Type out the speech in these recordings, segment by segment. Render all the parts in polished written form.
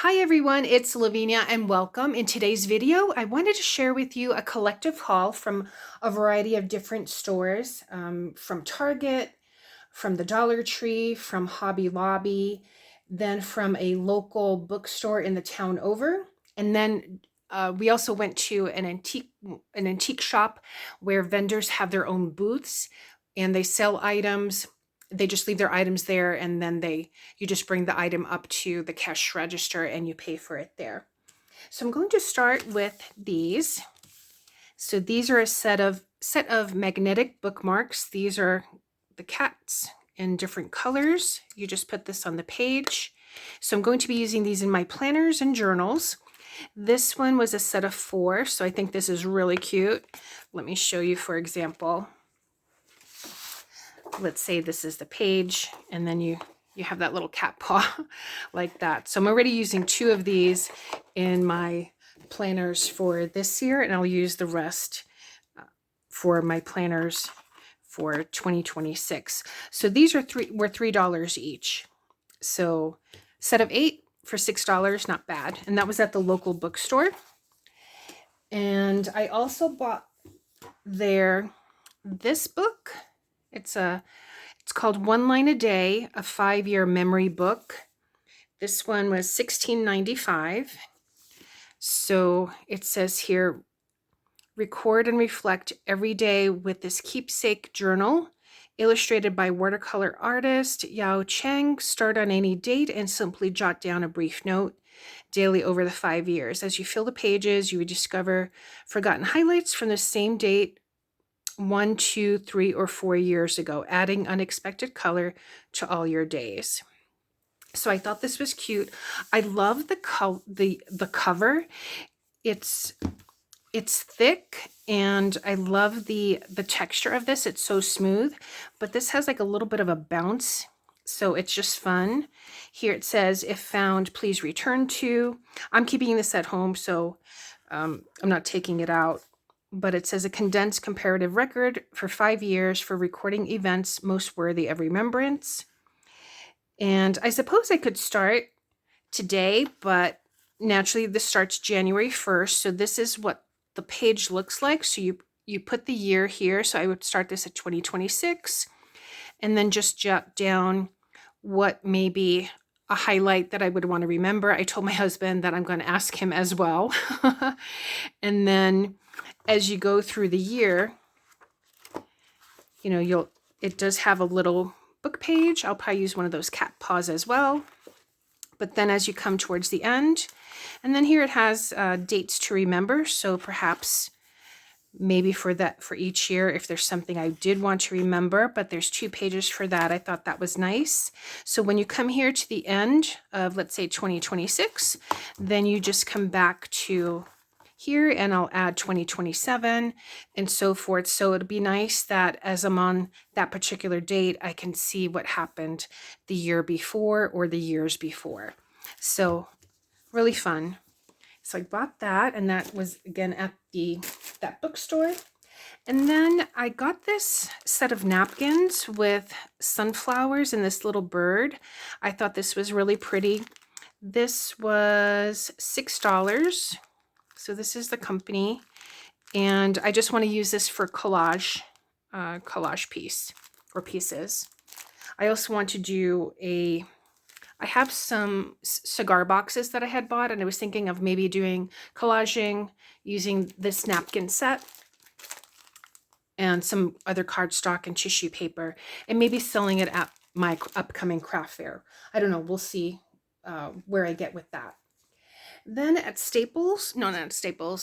Hi everyone, it's Lavinia and welcome. In today's video, I wanted to share with you a collective haul from a variety of different stores, from Target, from the Dollar Tree, from Hobby Lobby, then from a local bookstore in the town over. And then we also went to an antique shop where vendors have their own booths and they sell items. They just leave their items there, and then you just bring the item up to the cash register and you pay for it there. So I'm going to start with these. So these are a set of magnetic bookmarks. These are the cats in different colors. You just put this on the page. So I'm going to be using these in my planners and journals. This one was a set of 4, so I think this is really cute. Let me show you, for example. Let's say this is the page, and then you have that little cat paw like that. So I'm already using 2 of these in my planners for this year, and I'll use the rest for my planners for 2026. So these were $3 each. So set of 8 for $6, not bad. And that was at the local bookstore. And I also bought this book. It's called One Line a Day, a 5-year memory book. This one was $16.95. So it says here, record and reflect every day with this keepsake journal, illustrated by watercolor artist Yao Cheng. Start on any date and simply jot down a brief note daily over the 5 years. As you fill the pages, you would discover forgotten highlights from the same date 1, 2, 3, or 4 years ago, adding unexpected color to all your days. So I thought this was cute. I love the cover. It's thick, and I love the texture of this. It's so smooth, but this has like a little bit of a bounce, so it's just fun. Here it says, if found, please return to. I'm keeping this at home, so I'm not taking it out. But it says a condensed comparative record for 5 years for recording events most worthy of remembrance. And I suppose I could start today, but naturally this starts January 1st. So this is what the page looks like. So you put the year here. So I would start this at 2026 and then just jot down what may be a highlight that I would want to remember. I told my husband that I'm going to ask him as well. And then as you go through the year, it does have a little book page. I'll probably use one of those cat paws as well. But then as you come towards the end, and then here it has dates to remember. So perhaps maybe for each year, if there's something I did want to remember, but there's 2 pages for that. I thought that was nice. So when you come here to the end of, let's say 2026, then you just come back to here and I'll add 2027 and so forth. So it'd be nice that as I'm on that particular date, I can see what happened the year before or the years before. So really fun. So I bought that, and that was again at that bookstore. And then I got this set of napkins with sunflowers and this little bird. I thought this was really pretty. This was $6. So this is the company, and I just want to use this for collage pieces. I also want to do I have some cigar boxes that I had bought, and I was thinking of maybe doing collaging using this napkin set and some other cardstock and tissue paper, and maybe selling it at my upcoming craft fair. I don't know. We'll see where I get with that. Then at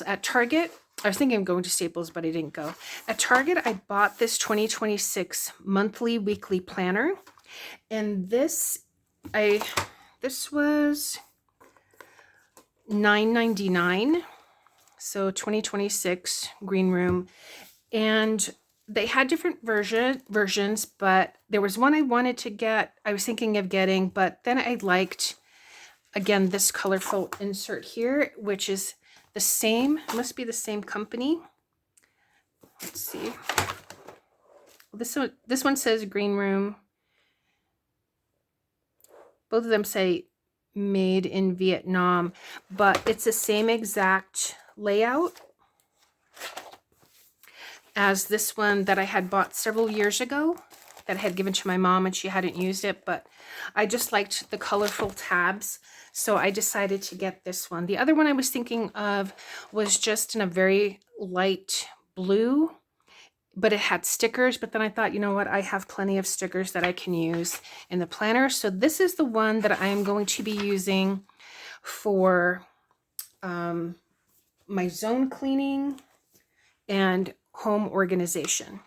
at Target, I was thinking of going to Staples, but I didn't go. At Target, I bought this 2026 monthly weekly planner, and this was $9.99. So 2026 Green Room, and they had different versions, but there was one I wanted to get. I was thinking of getting, but then I liked, again, this colorful insert here, which is the same, must be the same company. Let's see. This one says Green Room. Both of them say made in Vietnam, but it's the same exact layout as this one that I had bought several years ago that I had given to my mom and she hadn't used it, but I just liked the colorful tabs, so I decided to get this one. The other one I was thinking of was just in a very light blue, but it had stickers, but then I thought, you know what, I have plenty of stickers that I can use in the planner. So this is the one that I am going to be using for my zone cleaning and home organization.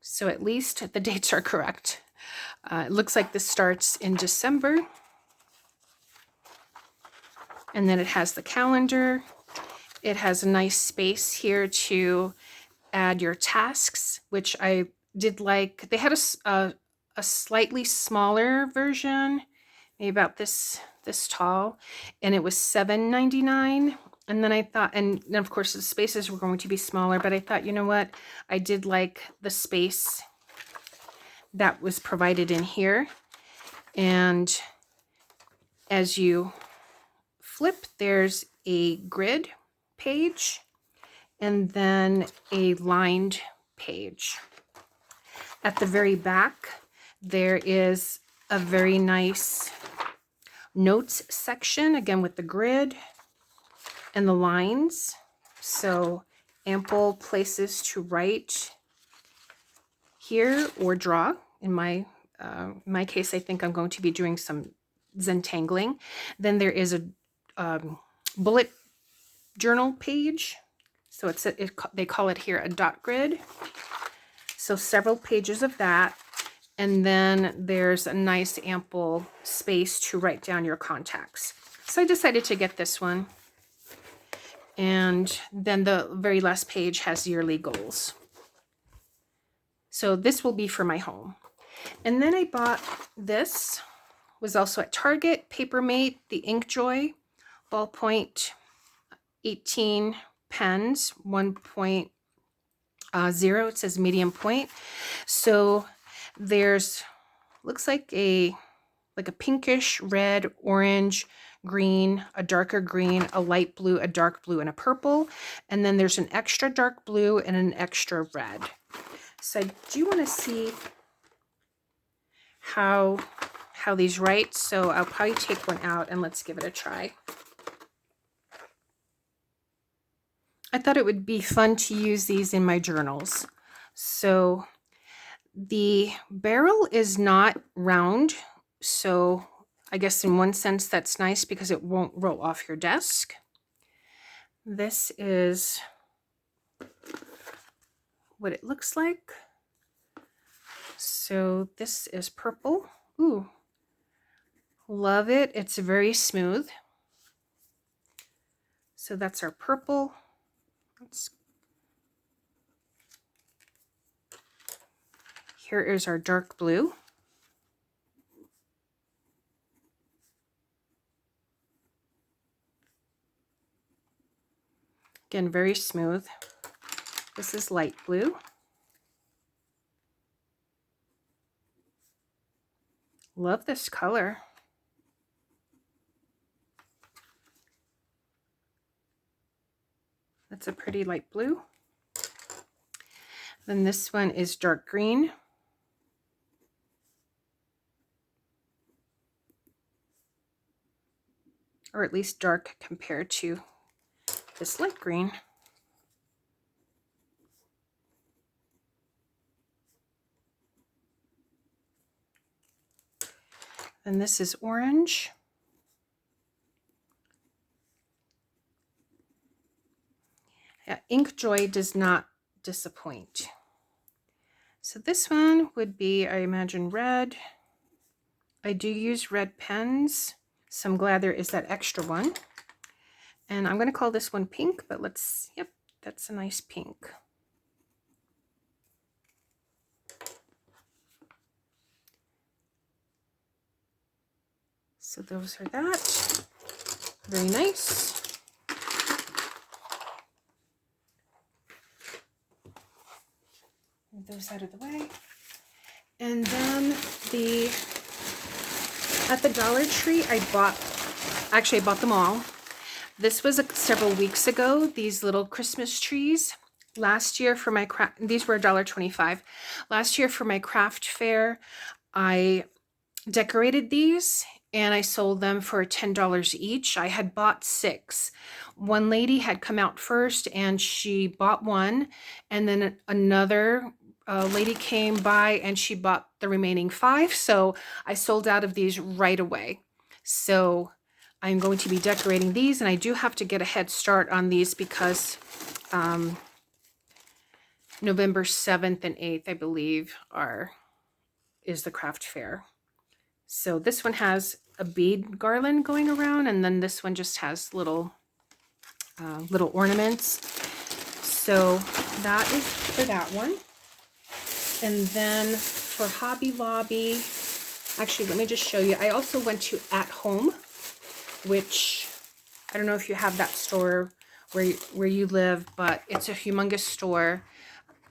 So at least the dates are correct. It looks like this starts in December. And then it has the calendar. It has a nice space here to add your tasks, which I did like. They had a slightly smaller version, maybe about this tall, and it was $7.99. And then I thought, and then of course the spaces were going to be smaller, but I thought, you know what, I did like the space that was provided in here. And as you flip, there's a grid page and then a lined page. At the very back, there is a very nice notes section, again with the grid and the lines. So ample places to write here or draw. In my case, I think I'm going to be doing some Zentangling. Then there is a bullet journal page. So they call it here a dot grid. So several pages of that. And then there's a nice ample space to write down your contacts. So I decided to get this one. And then the very last page has yearly goals. So this will be for my home. And then I bought this, was also at Target, Papermate, the Inkjoy ballpoint 18 pens, 1.0, it says medium point. So there's, looks like a pinkish, red, orange, green, a darker green, a light blue, a dark blue, and a purple. And then there's an extra dark blue and an extra red. So I do want to see how these write. So I'll probably take one out and let's give it a try. I thought it would be fun to use these in my journals. So the barrel is not round, so I guess in one sense that's nice because it won't roll off your desk. This is what it looks like. So this is purple. Ooh, love it. It's very smooth. So that's our purple. Here is our dark blue. Again, very smooth. This is light blue. Love this color. That's a pretty light blue. Then this one is dark green. Or at least dark compared to this light green. And this is orange. Yeah, Inkjoy does not disappoint. So this one would be, I imagine, red. I do use red pens, so I'm glad there is that extra one. And I'm going to call this one pink, but let's, yep, that's a nice pink. So those are that. Very nice. Move those out of the way. And then the At the Dollar Tree, I bought them all. This was several weeks ago, these little Christmas trees. Last year for my craft, these were $1.25. Last year for my craft fair, I decorated these and I sold them for $10 each. I had bought 6. One lady had come out first and she bought one, and then another lady came by and she bought the remaining 5. So I sold out of these right away. So I'm going to be decorating these, and I do have to get a head start on these because November 7th and 8th, I believe, is the craft fair. So this one has a bead garland going around, and then this one just has little ornaments. So that is for that one. And then for Hobby Lobby, actually, let me just show you. I also went to At Home, which I don't know if you have that store where you live, but it's a humongous store.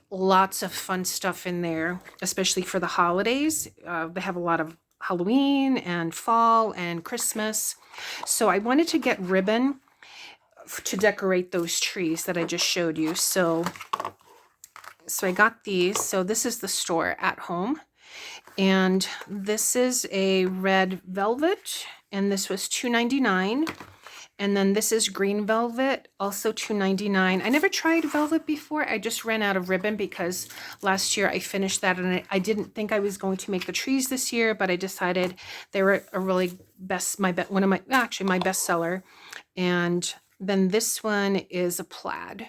Lots of fun stuff in there, especially for the holidays. They have a lot of Halloween and fall and Christmas. So I wanted to get ribbon to decorate those trees that I just showed you. So I got these. So this is the store, At Home. And this is a red velvet, and this was $2.99. And then this is green velvet, also $2.99. I never tried velvet before. I just ran out of ribbon because last year I finished that, and I didn't think I was going to make the trees this year, but I decided they were a really my best seller. And then this one is a plaid.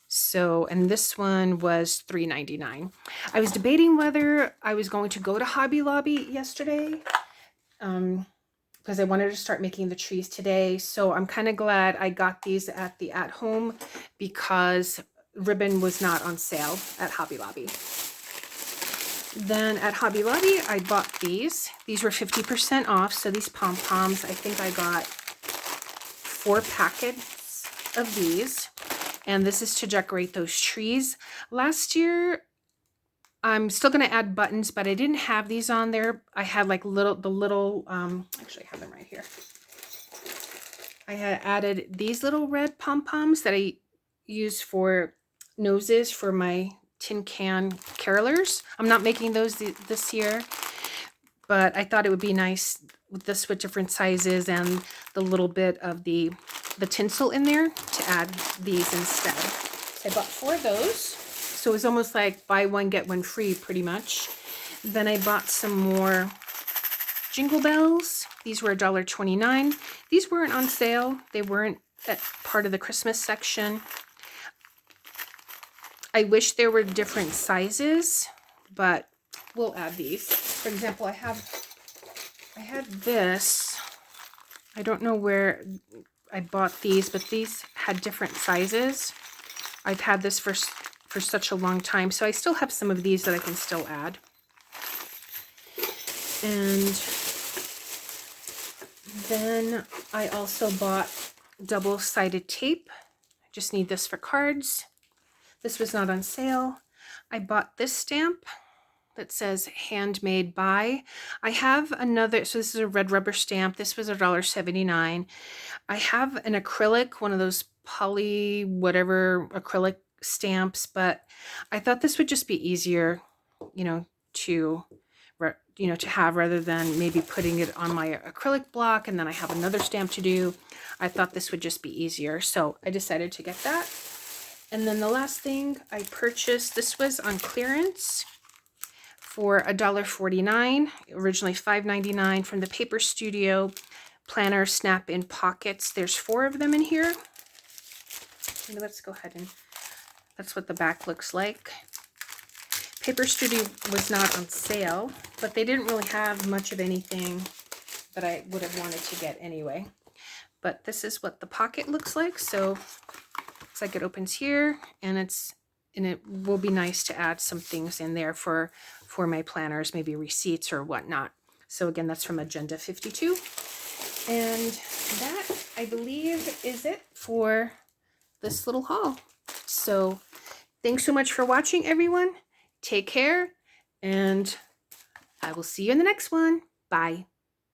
So, and this one was $3.99. I was debating whether I was going to go to Hobby Lobby yesterday, because I wanted to start making the trees today. So I'm kind of glad I got these at the At Home because ribbon was not on sale at Hobby Lobby. Then at Hobby Lobby, I bought these. These were 50% off. So these pom-poms, I think I got 4 packets of these. And this is to decorate those trees. Last year, I'm still going to add buttons, but I didn't have these on there. I had like actually I have them right here. I had added these little red pom-poms that I use for noses for my tin can carolers. I'm not making those this year, but I thought it would be nice with different sizes and the little bit of the tinsel in there to add these instead. So I bought 4 of those. So it was almost like buy one, get one free pretty much. Then I bought some more jingle bells. These were $1.29. These weren't on sale. They weren't at part of the Christmas section. I wish there were different sizes, but we'll add these. For example, I had this. I don't know where I bought these, but these had different sizes. I've had this for such a long time, so I still have some of these that I can still add. And then I also bought double-sided tape. I just need this for cards. This was not on sale. I bought this stamp that says handmade by. I have another, so this is a red rubber stamp. This was $1.79. I have an acrylic, one of those poly whatever acrylic stamps, but I thought this would just be easier, to have rather than maybe putting it on my acrylic block and then I have another stamp to do. I thought this would just be easier, so I decided to get that. And then the last thing I purchased, this was on clearance for $1.49, originally $5.99, from the Paper Studio Planner Snap-in Pockets. There's 4 of them in here. And let's go ahead and that's what the back looks like. Paper Studio was not on sale, but they didn't really have much of anything that I would have wanted to get anyway. But this is what the pocket looks like. So looks like it opens here, and it will be nice to add some things in there for my planners, maybe receipts or whatnot. So again, that's from Agenda 52. And that, I believe, is it for this little haul. So thanks so much for watching, everyone. Take care, and I will see you in the next one. Bye.